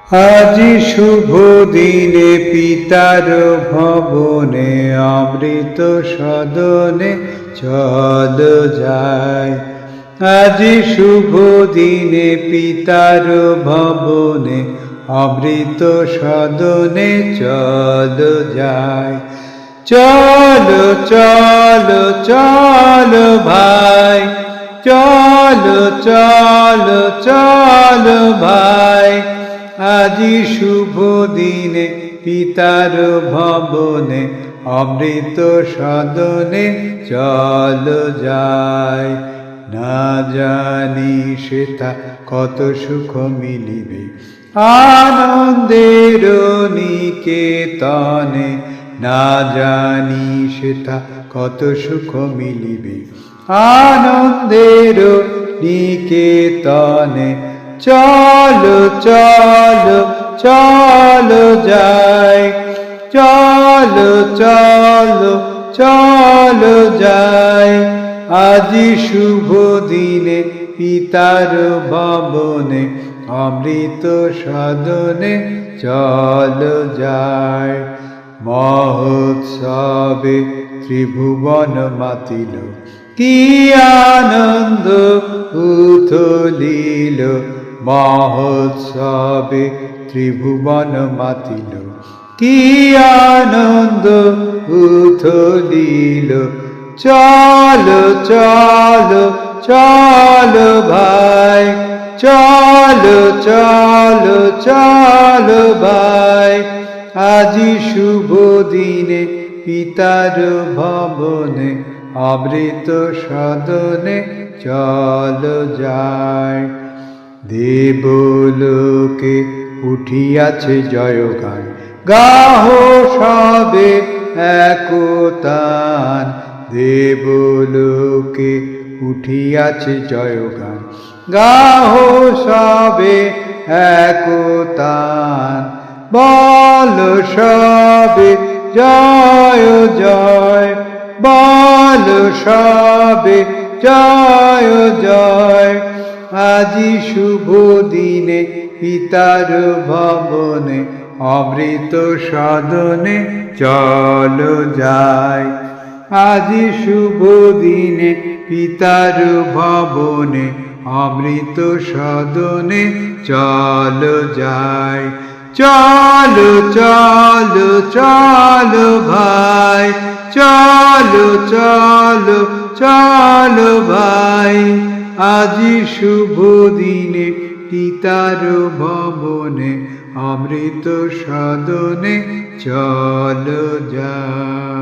আজি শুভ দিনে পিতার ভবনে অমৃত সদনে চল যাই। আজি শুভ দিনে পিতার ভবনে অমৃত সদনে চল যাই। চলো চলো চলো ভাই, চলো চলো চলো ভাই, আজি শুভ দিনে পিতার ভবনে অমৃত সদনে চল যাই। না জানি সেথা কত সুখ মিলিবে আনন্দের নিকেতনে, না জানি সেথা কত সুখ মিলিবে আনন্দের নিকেতনে। চলো চলো চলো যাই, চলো চলো চলো যাই, আজি শুভ দিনে পিতার ভবনে অমৃত সদনে চল যাই। মহোৎসবে ত্রিভুবন মাতিল, কি আনন্দ উথলিল, মহোৎসবে ত্রিভুবন মাতিল, কি আনন্দ উথলিল। চলো চলো চলো ভাই, চলো চলো চলো ভাই, আজি শুভ দিনে পিতার ভবনে অমৃত সদনে চল যাই। দেবলোকে উঠিয়াছে জয়গান, গাহো সবে একতান, দেবলোকে উঠিয়াছে জয়গান, গাহো সবে একতান। বল সবে জয় জয়, বল সবে জয় জয়, আজি শুভ দিনে পিতার ভবনে অমৃত সদনে চল যাই। আজি শুভ দিনে পিতার ভবনে অমৃত সদনে চল যাই। চলো চলো চলো ভাই, চলো চলো চলো ভাই, আজি শুভ দিনে পিতার ভবনে অমৃত সদনে চল যাই।